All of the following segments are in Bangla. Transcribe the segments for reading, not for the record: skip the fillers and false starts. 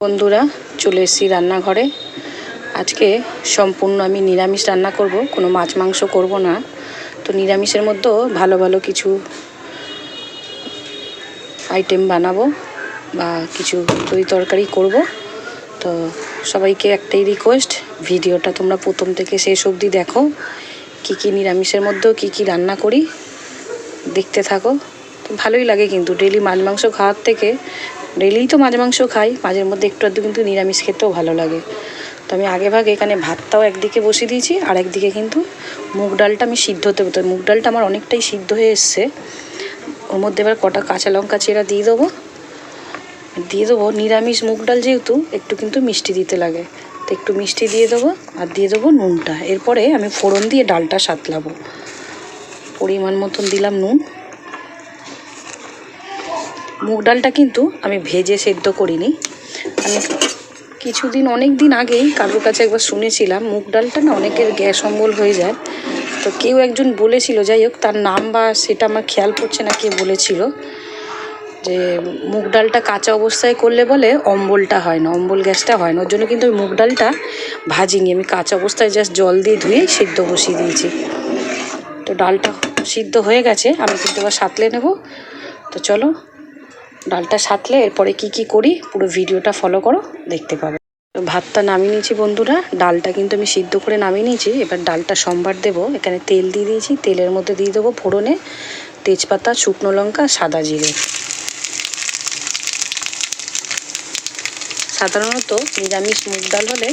বন্ধুরা চলে এসেছি রান্নাঘরে। আজকে সম্পূর্ণ আমি নিরামিষ রান্না করব, কোনো মাছ মাংস করব না। তো নিরামিষের মধ্যেও ভালো ভালো কিছু আইটেম বানাবো বা কিছু তরকারি করব। তো সবাইকে একটাই রিকোয়েস্ট, ভিডিওটা তোমরা প্রথম থেকে শেষ অবধি দেখো। কী নিরামিষের মধ্যেও কী রান্না করি দেখতে থাকো। তো ভালোই লাগে, কিন্তু ডেলি মাছ মাংস খাওয়ার থেকে ডেলিই তো মাছ মাংস খাই, মাঝের মধ্যে একটু আধটু কিন্তু নিরামিষ খেতেও ভালো লাগে। তো আমি আগে ভাগে এখানে ভাতটাও একদিকে বসিয়ে দিয়েছি, আর একদিকে কিন্তু মুগ ডালটা আমি সিদ্ধ হতে হতো। মুগ ডালটা আমার অনেকটাই সিদ্ধ হয়ে এসছে। ওর মধ্যে এবার কটা কাঁচা লঙ্কা চেরা দিয়ে দেবো। নিরামিষ মুগ ডাল যেহেতু একটু কিন্তু মিষ্টি দিতে লাগে, তো একটু মিষ্টি দিয়ে দেবো, আর দিয়ে দেবো নুনটা। এরপরে আমি ফোড়ন দিয়ে ডালটা সাঁতলাবো। পরিমাণ মতন দিলাম নুন। মুগ ডালটা কিন্তু আমি ভেজে সেদ্ধ করিনি। আমি অনেক দিন আগেই কারোর কাছে একবার শুনেছিলাম মুগ ডালটা না অনেকের গ্যাস অম্বল হয়ে যায়। তো কেউ একজন বলেছিল, যাই হোক তার নাম বা সেটা আমার খেয়াল পড়ছে না কে বলেছিল, যে মুগ ডালটা কাঁচা অবস্থায় করলে বলে অম্বলটা হয় না, অম্বল গ্যাসটা হয় না। ওর জন্য কিন্তু ওই মুগ ডালটা ভাজিনি, আমি কাঁচা অবস্থায় জাস্ট জল দিয়ে ধুয়ে সিদ্ধ বসিয়ে দিয়েছি। তো ডালটা সিদ্ধ হয়ে গেছে, আমি কিন্তু এবার সাঁতলে নেব। তো চলো ডালটা সাঁতলে এরপরে কি করি পুরো ভিডিওটা ফলো করো, দেখতে পাবে। ভাতটা নামিয়ে নিয়েছি বন্ধুরা, ডালটা কিন্তু আমি সিদ্ধ করে নামিয়ে নিয়েছি। এবার ডালটা সম্বার দেবো। এখানে তেল দিয়ে দিয়েছি, তেলের মধ্যে দিয়ে দেবো ফোড়নে তেজপাতা, শুকনো লঙ্কা, সাদা জিরে। সাধারণত নিরামিষ মুগ ডাল হলে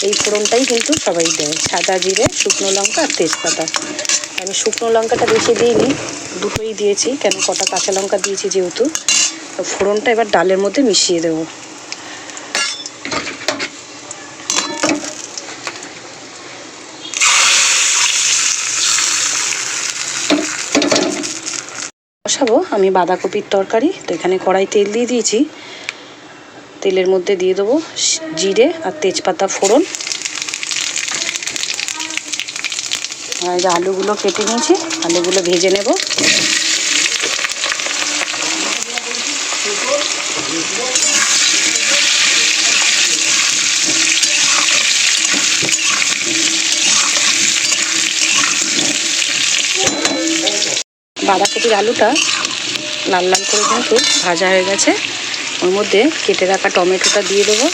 এই ফোড়নটাই কিন্তু সবাই দেয়, সাদা জিরে, শুকনো লঙ্কা আর তেজপাতা। আমি শুকনো লঙ্কাটা বেশি দিইনি, দুটোই দিয়েছি, কেন কটা কাঁচা লঙ্কা দিয়েছি যেহেতু। তো ফোড়নটা এবার ডালের মধ্যে মিশিয়ে দেবো। বসাবো আমি বাঁধাকপির তরকারি। তো এখানে কড়াই তেল দিয়ে দিয়েছি, তেলের মধ্যে দিয়ে দেবো জিরে আর তেজপাতা ফোড়ন। আর যে আলুগুলো কেটে নিয়েছি, আলুগুলো ভেজে নেব। বাঁধাকপির আলুটা লাল লাল করে কিন্তু ভাজা হয়ে গেছে। ওর মধ্যে কেটে রাখা টমেটোটা দিয়ে দেবো।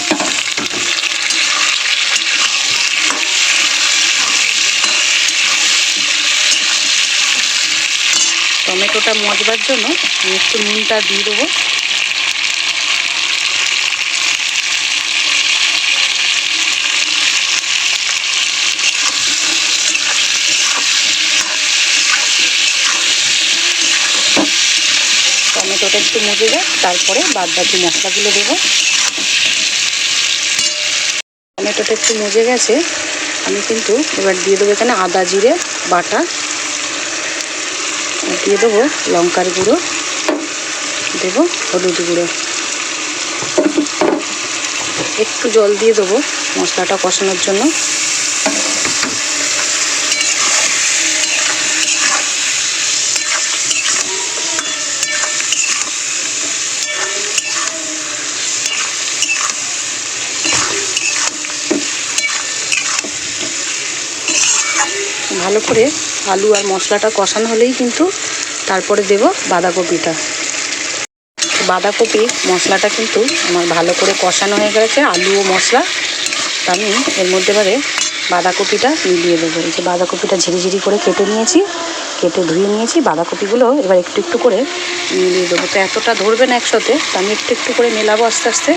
টমেটোটা মজবার জন্য আমি একটু নুনটা দিয়ে দেবো। টমেটোটা একটু মজে যায়, তারপরে বাদবাকি মশলাগুলো দেবো। টমেটোটা একটু মজে গেছে, আমি কিন্তু এবার দিয়ে দেবো এখানে আদা জিরে বাটা, দিয়ে দেবো লঙ্কার গুঁড়ো, দেবো হলুদ গুঁড়ো, একটু জল দিয়ে দেবো মশলাটা কষানোর জন্য। ভালো করে আলু আর মশলাটা কষানো হলেই কিন্তু তারপরে দেব বাঁধাকপিটা। বাঁধাকপি মশলাটা কিন্তু আমার ভালো করে কষানো হয়ে গেছে, আলু ও মশলা। আমি এর মধ্যে এবারে বাঁধাকপিটা মিলিয়ে দেবো। এই যে বাঁধাকপিটা ঝিরিঝিরি করে কেটে ধুয়ে নিয়েছি। বাঁধাকপিগুলো এবার একটু একটু করে মিলিয়ে দেবো। তো এতটা ধরবে না একসাথে, তো আমি একটু একটু করে মেলাবো আস্তে আস্তে।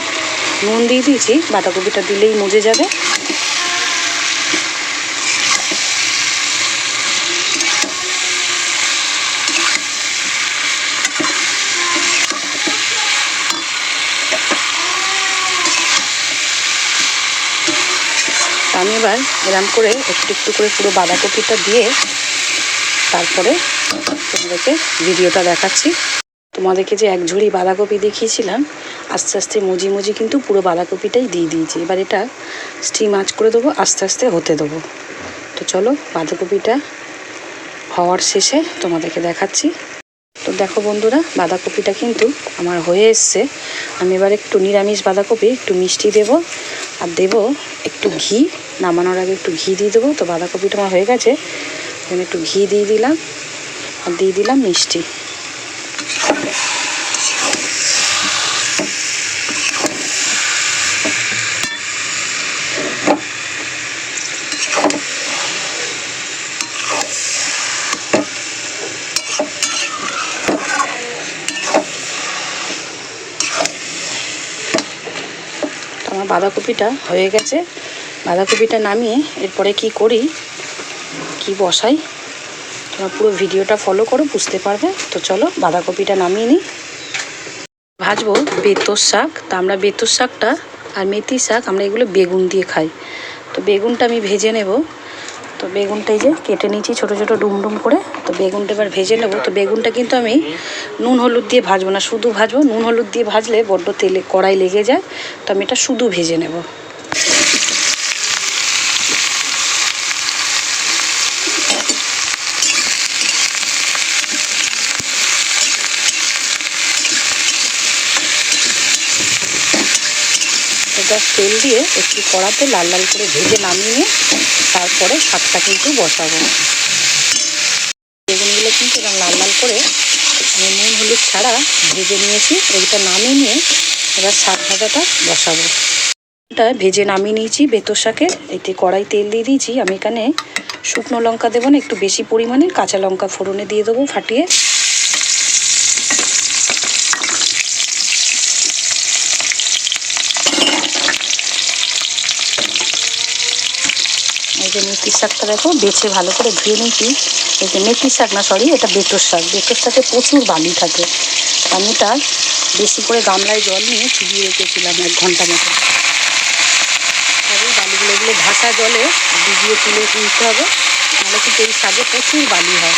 নুন দিয়ে দিয়েছি, বাঁধাকপিটা দিলেই মজে যাবে। আমি এবার এরম করে একটু একটু করে পুরো বাঁধাকপিটা দিয়ে তারপরে তোমাদেরকে ভিডিওটা দেখাচ্ছি। তোমাদেরকে যে এক ঝুড়ি বাঁধাকপি দেখিয়েছিলাম, আস্তে আস্তে মুজি কিন্তু পুরো বাঁধাকপিটাই দিয়ে দিয়েছি। এবার এটা স্টিম আঁচ করে দেবো, আস্তে আস্তে হতে দেবো। তো চলো বাঁধাকপিটা হওয়ার শেষে তোমাদেরকে দেখাচ্ছি। তো দেখো বন্ধুরা, বাঁধাকপিটা কিন্তু আমার হয়ে এসছে। আমি এবার একটু নিরামিষ বাঁধাকপি একটু মিষ্টি দেব, আর দেব একটু ঘি। নামানোর আগে একটু ঘি দিয়ে দেবো। তো বাঁধাকপিটা আমার হয়ে গেছে, আমি একটু ঘি দিয়ে দিলাম আর দিয়ে দিলাম মিষ্টি। আমার বাঁধাকপিটা হয়ে গেছে। বাঁধাকপিটা নামিয়ে এরপরে কি করি, কি বসাই, তোমরা পুরো ভিডিওটা ফলো করো, বুঝতে পারবে। তো চলো বাঁধাকপিটা নামিয়ে নিই। ভাজবো বেতর শাক। তা আমরা বেতর শাকটা আর মেথি শাক আমরা এগুলো বেগুন দিয়ে খাই। তো বেগুনটা আমি ভেজে নেব। তো বেগুনটা এই যে কেটে নিয়েছি ছোটো ছোটো ডুমডুম করে। তো বেগুনটা এবার ভেজে নেব। তো বেগুনটা কিন্তু আমি নুন হলুদ দিয়ে ভাজবো না, শুধু ভাজবো। নুন হলুদ দিয়ে ভাজলে বড্ড তেলে কড়াই লেগে যায়। তো আমি এটা শুধু ভেজে নেব। জাস্ট তেল দিয়ে একটু কড়াতে লাল লাল করে ভেজে নামিয়ে নিয়ে তারপরে শাকটা কিন্তু বসাবো। বেগুনগুলো কিন্তু এরকম লাল লাল করে আমি নুন হলুদ ছাড়া ভেজে নিয়েছি। এইটা নামিয়ে নিয়ে এবার শাক ভাজাটা বসাবো। এটা ভেজে নামিয়ে নিয়েছি বেতর শাকে। এতে কড়াই তেল দিয়ে দিয়েছি। আমি এখানে শুকনো লঙ্কা দেবো না, একটু বেশি পরিমাণে কাঁচা লঙ্কা ফোড়নে দিয়ে দেবো ফাটিয়ে। এই যে মেথির শাকটা দেখো বেছে ভালো করে ধুয়ে নিয়েছি। এই যে মেথির শাক না, সরি, এটা বেতর শাক। বেতর শাকে প্রচুর বালি থাকে। আমি তার বেশি করে গামলায় জল নিয়ে চুবিয়ে রেখেছিলাম 1 ঘন্টা মতো। আর এই বালিগুলো এগুলো ভাসা জলে ভিজিয়ে তুলে তুলতে হবে, নাহলে কিন্তু এই শাকে প্রচুর বালি হয়।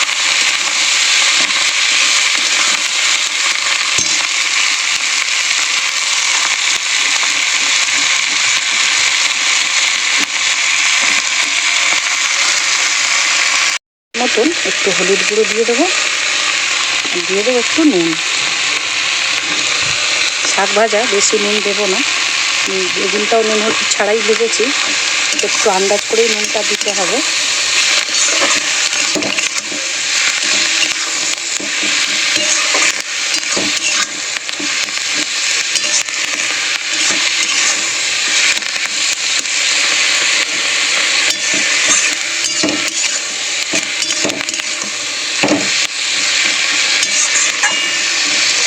মতন একটু হলুদ গুঁড়ো দিয়ে দেবো, দিয়ে দেবো একটু নুন। শাক ভাজা বেশি নুন দেবো না, বেগুনটাও নুন হলুদ ছাড়াই ভেজেছি। একটু আন্দাজ করেই নুনটা দিতে হবে।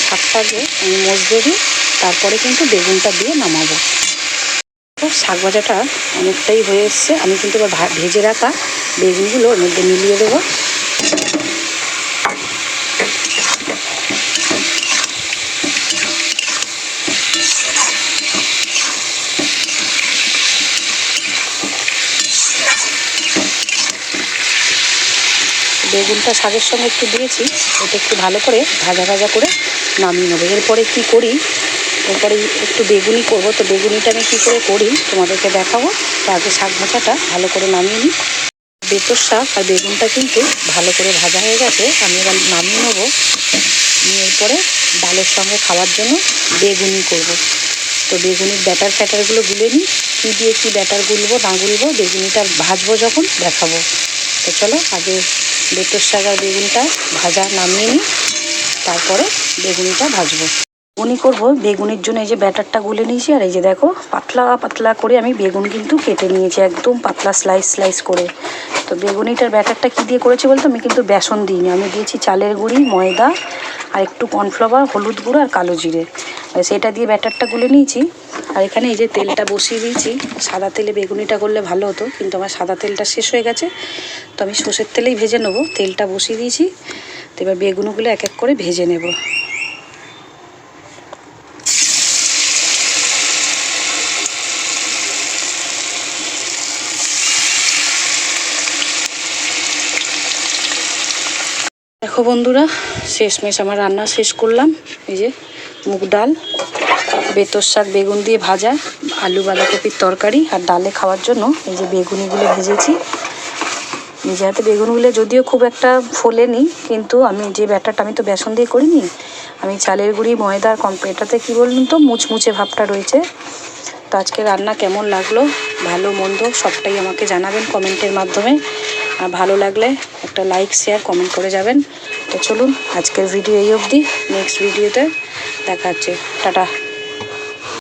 শাকটাকে আমি মজতে দিই, তারপরে কিন্তু বেগুনটা দিয়ে নামাবো। শাক ভাজাটা অনেকটাই হয়ে এসছে। আমি কিন্তু এবার ভেজে রাখা বেগুনগুলো ওর মধ্যে মিলিয়ে দেবো। বেগুনটা শাকের সঙ্গে একটু দিয়েছি, ওটা একটু ভালো করে ভাজা ভাজা করে নামিয়ে নেবো। এরপরে কি করি, এরপরে একটু বেগুনি করবো। তো বেগুনিটা আমি কী করে করি তোমাদেরকে দেখাবো। তো আগে শাক ভাজাটা ভালো করে নামিয়ে নিই। বেতর শাক আর বেগুনটা কিন্তু ভালো করে ভাজা হয়ে গেছে। আমি এবার নামিয়ে নেবো। নিয়ে এরপরে ডালের সঙ্গে খাওয়ার জন্য বেগুনি করব। তো বেগুনির ব্যাটার ফ্যাটারগুলো গুলে নিই। কী দিয়ে কী ব্যাটার গুলবো না গুলবো, বেগুনিটা ভাজবো যখন দেখাবো। তো চলো আগে বেতর শাক আর বেগুনটা ভাজা নামিয়ে নিই, তারপরে বেগুনিটা ভাজবো। বেগুনি করবো, বেগুনির জন্য এই যে ব্যাটারটা গুলে নিয়েছি। আর এই যে দেখো পাতলা পাতলা করে আমি বেগুন কিন্তু কেটে নিয়েছি, একদম পাতলা স্লাইস স্লাইস করে। তো বেগুনিটার ব্যাটারটা কী দিয়ে করেছি বলতো, আমি কিন্তু বেসন দিইনি, আমি দিয়েছি চালের গুঁড়ি, ময়দা আর একটু কর্নফ্লাওয়ার, হলুদ গুঁড়ো আর কালো জিরে। সেটা দিয়ে ব্যাটারটা গুলে নিয়েছি। আর এখানে এই যে তেলটা বসিয়ে দিয়েছি। সাদা তেলে বেগুনিটা করলে ভালো হতো, কিন্তু আমার সাদা তেলটা শেষ হয়ে গেছে। তো আমি সর্ষের তেলেই ভেজে নেবো। তেলটা বসিয়ে দিয়েছি। তো এবার বেগুনগুলো এক এক করে ভেজে নেব। দেখো বন্ধুরা, শেষমেশ আমার রান্না শেষ করলাম। এই যে মুগ ডাল, বেতর শাক, বেগুন দিয়ে ভাজা, আলু বাঁধাকপির তরকারি, আর ডালে খাওয়ার জন্য এই যে বেগুনিগুলো ভেজেছি। নিজে হাতে বেগুনগুলো যদিও খুব একটা ফোলেনি, কিন্তু আমি যে ব্যাটারটা, আমি তো বেসন দিয়ে করিনি, আমি চালের গুঁড়ি ময়দার এটাতে কী বলুন তো মুচমুচে ভাবটা রয়েছে। তো আজকে রান্না কেমন লাগলো, ভালো মন্দ সবটাই আমাকে জানাবেন কমেন্টের মাধ্যমে। আর ভালো লাগলে একটা লাইক শেয়ার কমেন্ট করে যাবেন। তো চলুন আজকের ভিডিও এই অবধি, নেক্সট ভিডিওতে দেখা হচ্ছে, টাটা।